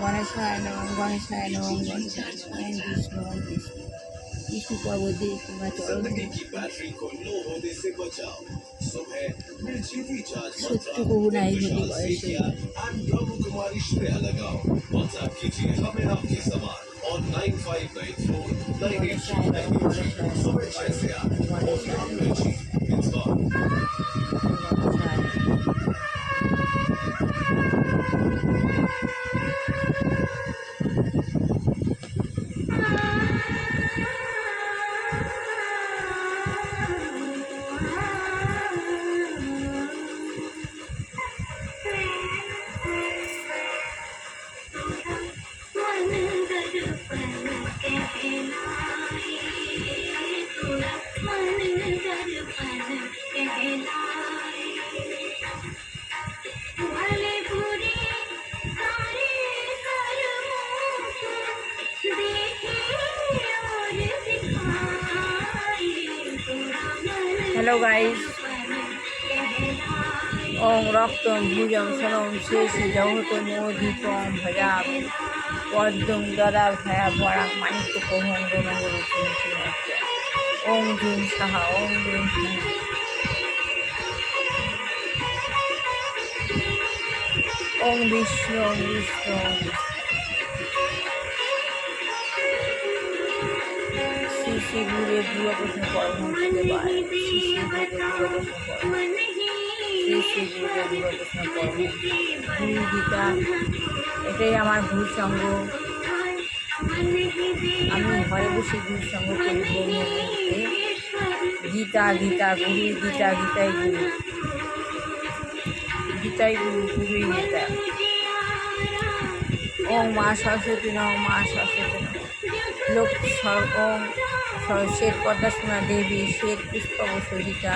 গণেশায় নমঃ গণেশায় নমঃ গণেশায় নমঃ বিষ্ণু বিষ্ণু বিষ্ণু পর্বতে কিংবা চরণ সত্য বহু নাই হতে বয়সে हेलो गाइस ओम रक्तम भुजम सनम शेष जौहत मोदीपम भजा पद्म ददा भया बड़ा मानिक कोहन गणगुरु ओम झूम साहा ओम झूम ओम विष्णु विष्णु श्री गुरुदेव दुर्गाकृष्ण परमहंस श्री गुरुदेव दुर्गाकृष्ण परमहंस गुरु गीता এটাই আমার গুরু সঙ্গ। আমি ঘরে বসে গুরু সঙ্গ করি ব্রহ্মমুহূর্তে। গীতা গীতা গুরু গীতা গীতাই গুরু গীতাই গুরু গুরুই গীতা। ওম মা সরস্বতী নম মা সরস্বতী নম লোক ওম শ্বেত পদ্মাসনা দেবী শ্বেত পুষ্পবসহিতা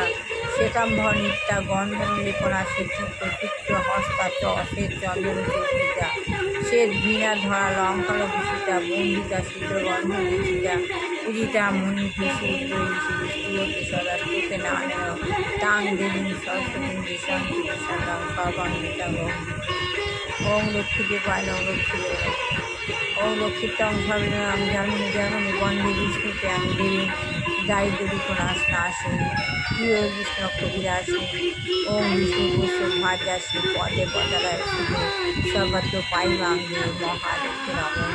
শ্বেতাম্বর নিত্যা গন্ধন লেপনা শ্বেতচিত্র চিত্র হস্তা চ শ্বেত চন্দন চর্চিতা শ্বেত বীণা ধরা লঙ্কার ভূষিতা বন্দিতা শীতগন্ধ ভূষিতা পূজিতা মুনি ভূষি উদ্বৈষী সদা স্তুতে নারায়ণ তাং দেবী সরস্বতী দিশান্তি দিশান্তাং সর্বাঙ্গিতাং ওম লক্ষ্মীদেবায় নম লক্ষ্মীদেব ওম লক্ষ্মীতং ধর্ম জন্মনি জন্মনি বন্দে বিষ্ণুতে আমি দেবী দারিদ্র বিপনাশ নাশে প্রিয় বিষ্ণু কবিরাশে ওম বিষ্ণু পুষ্প ভাজাসে পদে পদারায় শুভে সর্বত্র পাইবাঙ্গে মহাদেবকে নমঃ।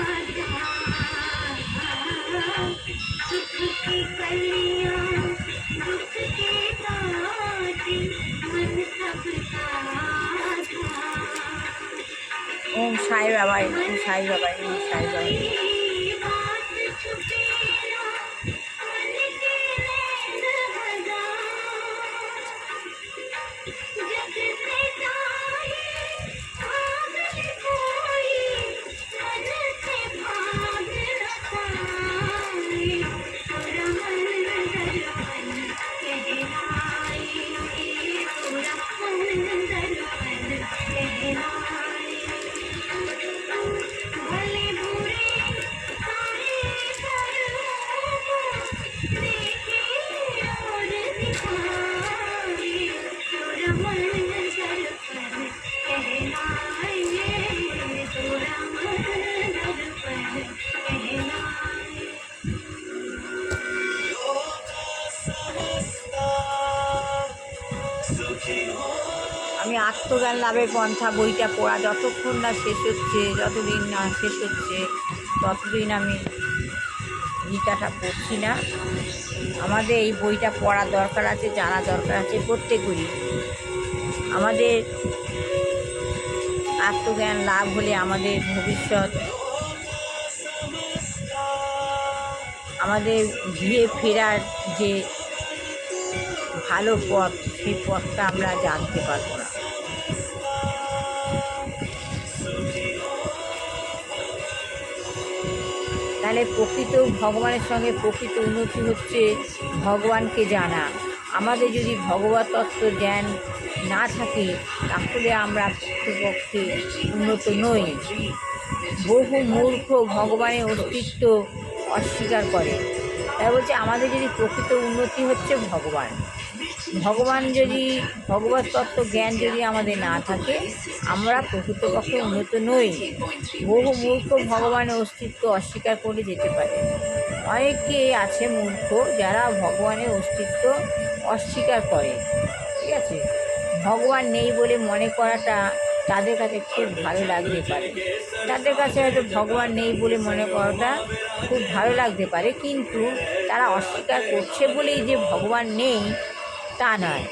ओम साई बाबाई ओम साई बाबाई ओम साई बाबाई। আমি আত্মজ্ঞান লাভের পন্থা বইটা পড়া যতক্ষণ না শেষ হচ্ছে যতদিন না শেষ হচ্ছে ততদিন আমি গীতাটা পড়ছি না। আমাদের এই বইটা পড়া দরকার আছে, জানা দরকার আছে প্রত্যেকেরই। আমাদের আত্মজ্ঞান লাভ হলে আমাদের ভবিষ্যৎ, আমাদের গৃহে ফেরার যে ভালো পথ, সেই পথটা আমরা জানতে পারবো না। তাহলে প্রকৃত ভগবানের সঙ্গে প্রকৃত উন্নতি হচ্ছে ভগবানকে জানা। আমাদের যদি ভগবত তত্ত্ব জ্ঞান না থাকে তাহলে আমরা প্রকৃতপক্ষে উন্নত নই। বহু মূর্খ ভগবানের অস্তিত্ব অস্বীকার করে। তাই বলছে আমাদের যদি প্রকৃত উন্নতি হচ্ছে ভগবান, ভগবান যদি ভগবত তত্ত্ব জ্ঞান যদি আমাদের না থাকে আমরা প্রকৃতপক্ষে উন্নত নই। বহু মূর্খ ভগবানের অস্তিত্ব অস্বীকার করে যেতে পারে। অনেকে আছে মূর্খ যারা ভগবানের অস্তিত্ব অস্বীকার করে, ঠিক আছে। ভগবান নেই বলে মনে করাটা তাদের কাছে খুব ভালো লাগতে পারে, তাদের কাছে হয়তো ভগবান নেই বলে মনে করাটা খুব ভালো লাগতে পারে, কিন্তু তারা অস্বীকার করছে বলেই যে ভগবান নেই তা নয়।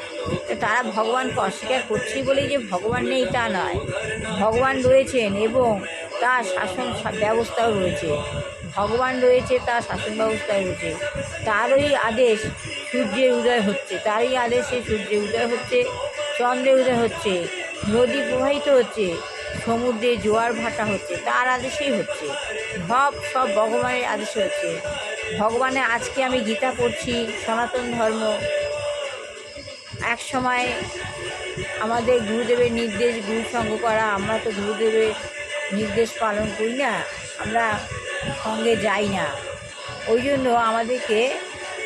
তারা ভগবানকে অস্বীকার করছে বলেই যে ভগবান নেই তা নয়। ভগবান রয়েছেন এবং তার শাসন ব্যবস্থাও রয়েছে, ভগবান রয়েছে তার শাসন ব্যবস্থাও রয়েছে। তারই আদেশ সূর্যের উদয় হচ্ছে, তারই আদেশে সূর্যের উদয় হচ্ছে, চন্দ্রের উদয় হচ্ছে, নদী প্রবাহিত হচ্ছে, সমুদ্রে জোয়ার ভাটা হচ্ছে, তার আদেশেই হচ্ছে। সব ভগবানের আদেশে হচ্ছে। ভগবানের আজকে আমি গীতা পড়ছি, সনাতন ধর্ম এক সময় আমাদের গুরুদেবের নির্দেশ গুরু সঙ্গ করা, আমরা তো গুরুদেবের নির্দেশ পালন করি না, আমরা সঙ্গে যাই না, ওই জন্য আমাদেরকে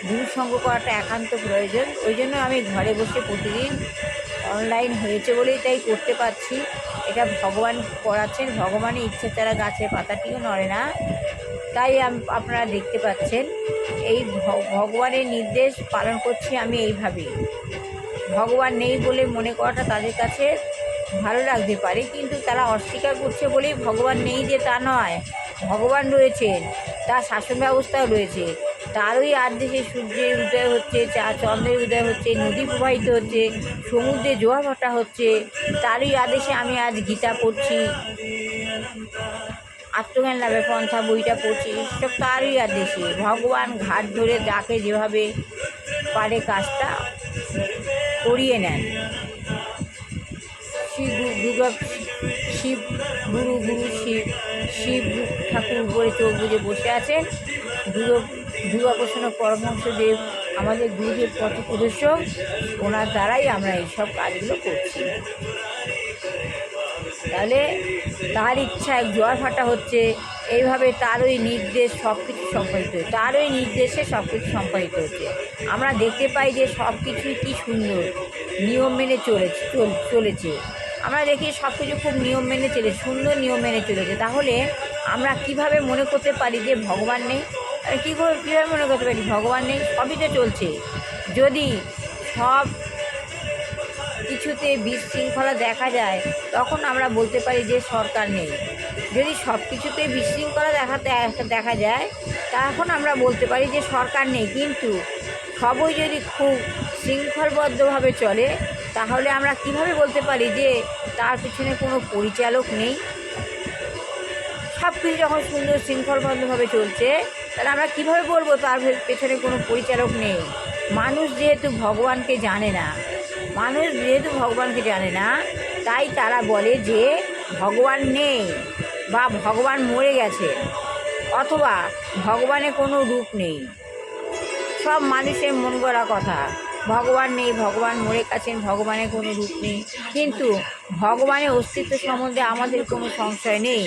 গুরু সঙ্গ করাটা একান্ত প্রয়োজন। ওই জন্য আমি ঘরে বসে প্রতিদিন অনলাইন হয়েছে বলেই তাই করতে পারছি। এটা ভগবান করাচ্ছেন, ভগবানের ইচ্ছা ছাড়া গাছের পাতাটিও নড়ে না, তাই আপনারা দেখতে পাচ্ছেন। এই ভগবানের নির্দেশ পালন করছি আমি এইভাবেই। ভগবান নেই বলে মনে করাটা তাদের কাছে ভালো লাগতে পারে, কিন্তু তারা অস্বীকার করছে বলেই ভগবান নেই যে তা নয়। ভগবান রয়েছেন, তার শাসন ব্যবস্থাও রয়েছে, তারই আদেশে সূর্যের উদয় হচ্ছে, চন্দ্রের উদয় হচ্ছে, নদী প্রবাহিত হচ্ছে, সমুদ্রে জোয়ার ভাটা হচ্ছে, তারই আদেশে আমি আজ গীতা পড়ছি, আত্মজ্ঞান লাভের পন্থা বইটা পড়ছি, সব তারই আদেশে। ভগবান ঘাট ধরে যাকে যেভাবে পারে কাজটা করিয়ে নেন। শিব গুরু শিব ঠাকুর উপরে চোখ বুঝে বসে আছেন। দুর্গাপ্রসন্ন পরমহংসদেব আমাদের গুরুদেব পথ প্রদর্শক, ওনার দ্বারাই আমরা এইসব কাজগুলো করছি। তাহলে তার ইচ্ছায় জোয়ার ভাটা হচ্ছে, এইভাবে তারই নির্দেশ সব কিছু সম্পাদিত হচ্ছে, তারই নির্দেশে সব কিছু সম্পাদিত হচ্ছে। আমরা দেখতে পাই যে সব কিছুই কী সুন্দর নিয়ম মেনে চলেছে। আমরা দেখি সব কিছু খুব নিয়ম মেনে চলেছে, সুন্দর নিয়ম মেনে চলেছে। তাহলে আমরা কিভাবে মনে করতে পারি যে ভগবান নেই? কীভাবে মনে করতে পারি ভগবান নেই? সবই তো চলছে। যদি সব কিছুতে বিশৃঙ্খলা দেখা যায় তখন আমরা বলতে পারি যে সরকার নেই। যদি সব কিছুতে বিশৃঙ্খলা দেখা যায় তখন আমরা বলতে পারি যে সরকার নেই। কিন্তু সবই যদি খুব শৃঙ্খলবদ্ধভাবে চলে তাহলে আমরা কিভাবে বলতে পারি যে তার পিছনে কোনো পরিচালক নেই? সব কিছু যখন সুন্দর শৃঙ্খলবদ্ধভাবে চলছে তাহলে আমরা কীভাবে বলবো তার পেছনে কোনো পরিচালক নেই? মানুষ যেহেতু ভগবানকে জানে না, তাই তারা বলে যে ভগবান নেই বা ভগবান মরে গেছে, অথবা ভগবানের কোনো রূপ নেই। সব মানুষের মন গড়া কথা। ভগবান নেই, ভগবান মরে গেছেন, ভগবানের কোনো রূপ নেই। কিন্তু ভগবানের অস্তিত্ব সম্বন্ধে আমাদের কোনো সংশয় নেই।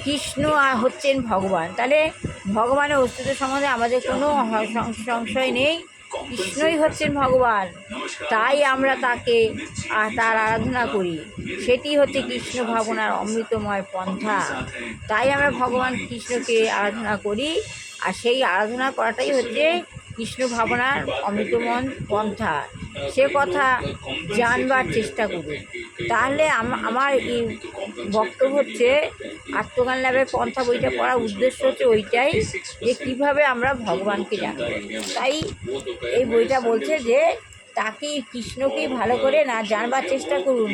কৃষ্ণ হচ্ছেন ভগবান, তাহলে ভগবানের অস্তিত্ব সম্বন্ধে আমাদের কোনো সংশয় নেই। কৃষ্ণই হচ্ছেন ভগবান, তাই আমরা তার আরাধনা করি। সেটি হচ্ছে কৃষ্ণ ভাবনার অমৃতময় পন্থা। তাই আমরা ভগবান কৃষ্ণকে আরাধনা করি, আর সেই আরাধনা করাটাই হচ্ছে কৃষ্ণ ভাবনার অমৃতময় পন্থা। সে কথা জানবার চেষ্টা করুন। তাহলে আমার এই বক্তব্য হচ্ছে আত্মজ্ঞান লাভের পন্থা বইটা পড়ার উদ্দেশ্য হচ্ছে ওইটাই, যে কীভাবে আমরা ভগবানকে জানব। তাই এই বইটা বলছে যে তাকেই, কৃষ্ণকেই ভালো করে না জানবার চেষ্টা করুন।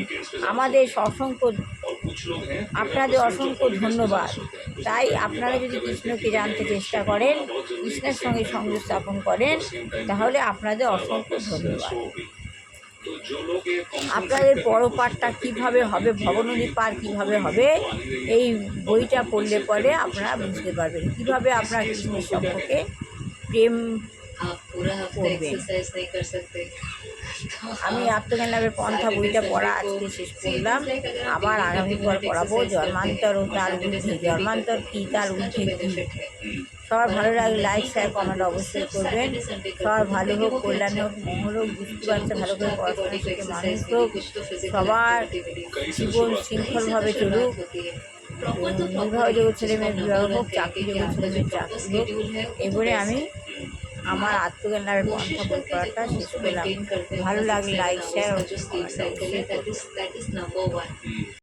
আপনাদের অসংখ্য ধন্যবাদ। তাই আপনারা যদি কৃষ্ণকে জানতে চেষ্টা করেন, কৃষ্ণের সঙ্গে সংযোগ স্থাপন করেন, তাহলে আপনাদের অসংখ্য ধন্যবাদ। আপনাদের পরপারটা কীভাবে হবে, ভবনদী পার কীভাবে হবে, এই বইটা পড়লে পরে আপনারা বুঝতে পারবেন কীভাবে আপনারা কৃষ্ণের সম্পর্কে প্রেম করবেন। আমি আত্মজ্ঞান লাভের পন্থা বইটা পড়া আজকে শেষ করলাম। আবার আগামীবার পড়াবো জন্মান্তর ও তার ঊর্ধ্বে। জন্মান্তর কী, তার ঊর্ধ্বে কী। সবার ভালো লাগলে লাইক শেয়ার কমেন্ট অবশ্যই করবেন। সবার ভালো হোক, কল্যাণ হোক, মঙ্গল হোক, দুষ্টু বাচ্চা ভালো করে পড়াশোনা শিখে মানুষ হোক, সবার জীবন শৃঙ্খলভাবে চলুক, বিবাহ যোগ্য ছেলে মেয়ের বিবাহ হোক, চাকরি যোগ্য ছেলে মেয়ের চাকরি হোক। এবারে আমি আমার আত্মজ্ঞান লাভের পন্থা বই পড়াটা শেষ করলাম। ভালো লাগলে লাইক শেয়ার ও কমেন্ট অবশ্যই করবেন।